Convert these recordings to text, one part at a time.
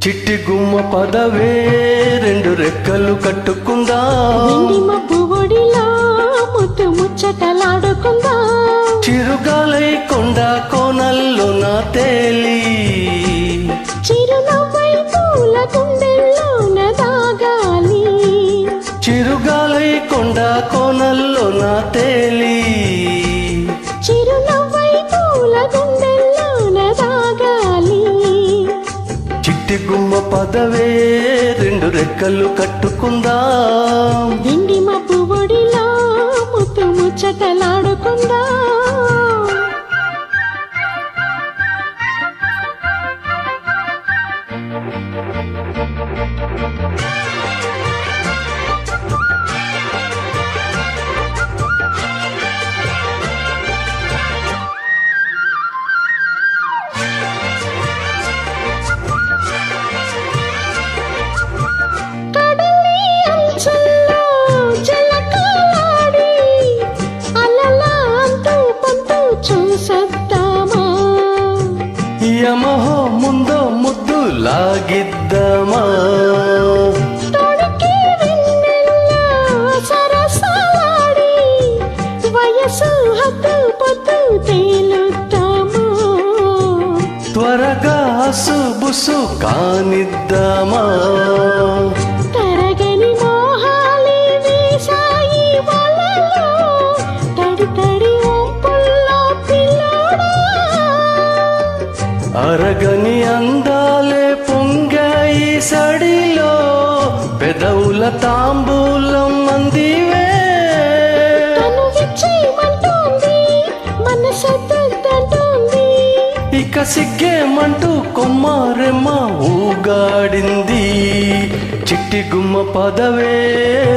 చిట్టి గుమ్మ పదవే రెండు రెక్కలు కట్టుకుందా వెండి మబ్బు ఒడిలో ముద్దు ముచ్చటలాడుకుందా చిరుగాలై కొండ కోనల్లో నా తేలి చిరునవ్వై పూల గుండెల్లోన దాగాలి చిరుగాలై కొండ కోనల్లో నా తేలి చిరునవ్వై పూల గుండెల్లోన దాగాలి చిట్టి గుమ్మ పదవే రెండు రెక్కలు కట్టుకుందా వెండి మబ్బు ఒడిలో ముద్దు ముచ్చటలాడుకుందా యమహో ముందో ముద్దు లాగిద్దామా తొడికి వెన్నెల్లో సరసాలాడి వయసు హద్దు పొద్దు తేలుద్దామా త్వరగా అసుబుసు కానిద్దామా తరగని మోహాలి వేసాయి వలలో తడి తడి ఒంపుల్లో పిల్లోడా అరగని అందాలే పొంగాయి సడిలో పెదవుల తాంబూలం అందివే తను విచ్చేయమంటోంది మనసొద్దంటోంది ఇక సిగ్గేమంటూ కొమ్మారెమ్మ ఊగాడింది చిట్టి గుమ్మ పదవే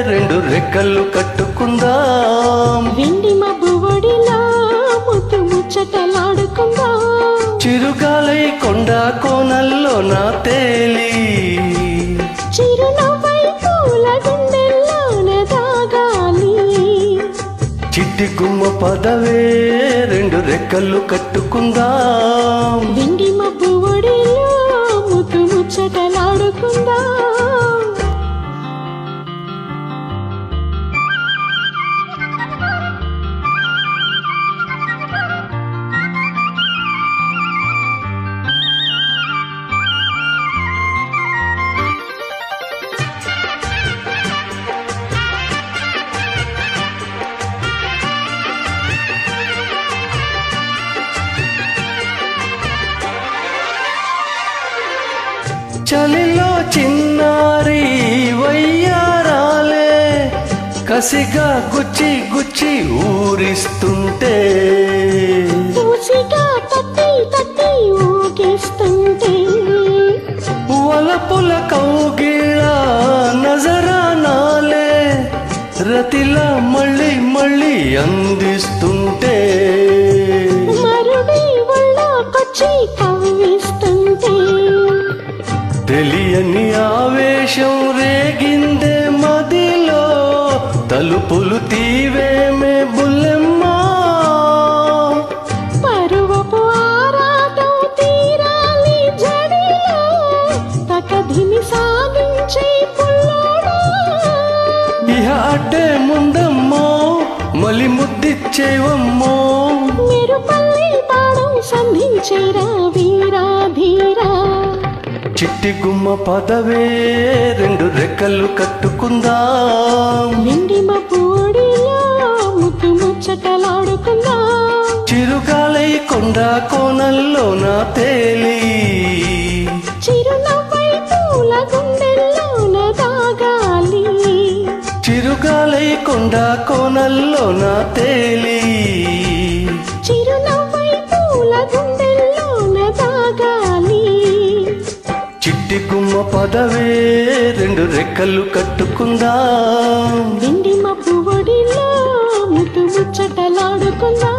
రెండు రెక్కలు కట్టుకుందాం వెండి మబ్బు ఒడిలో ముద్దు ముచ్చటలాడుకుందా చిరుగాలై కొండ కోనల్లో నా తేలి చిరునవ్వై పూల గుండెల్లోన దాగాలి చిట్టి గుమ్మ పదవే రెండు రెక్కలు కట్టుకుందాం వెండి మబ్బు ఒడిలో ముద్దు ముచ్చటలాడుకుందా చలిలో చిన్నారి వయ్యారాలే కసిగా గుచ్చి గుచ్చి ఊరిస్తుంటే పూసిగా తట్టి తట్టి ఊగిస్తుంటే వలపుల కౌగిళ్ళ నజరానాలే రతిలా మళ్ళీ మళ్ళీ అందిస్తుంటే మరుడి ఒళ్ళోకొచ్చి కవ్విస్తుంటే తెలియని ఆవేశం రేగిందే మదిలో తలుపులు తీవేమే బుల్లెమ్మ పరువపు ఆరాటం తీరాలి జడిలో తకధిని సాగించే పుల్లోడా ఇహ అడ్డే ముందమ్మో మలి ముద్దిచ్చేవమ్మో మెరుపల్లి బాణం సంధించేరా వీరా ధీరా చిట్టి గుమ్మ పదవే రెండు రెక్కలు కట్టుకుందాం వెండి మబ్బు ఒడిలో ముద్దు ముచ్చటలాడుకుందా చిరుగాలై కొండ కోనల్లో నా తేలి చిరునవ్వై పూల గుండెల్లోన దాగాలి చిరుగాలై కొండ కోనల్లో నా తేలి చిరునవ్వై పూల గుండెల్లోన దాగాలి చిట్టి గుమ్మ పదవే రెండు రెక్కలు కట్టుకుందాం వెండి మబ్బు ఒడిలో ముద్దు ముచ్చటలాడుకుందా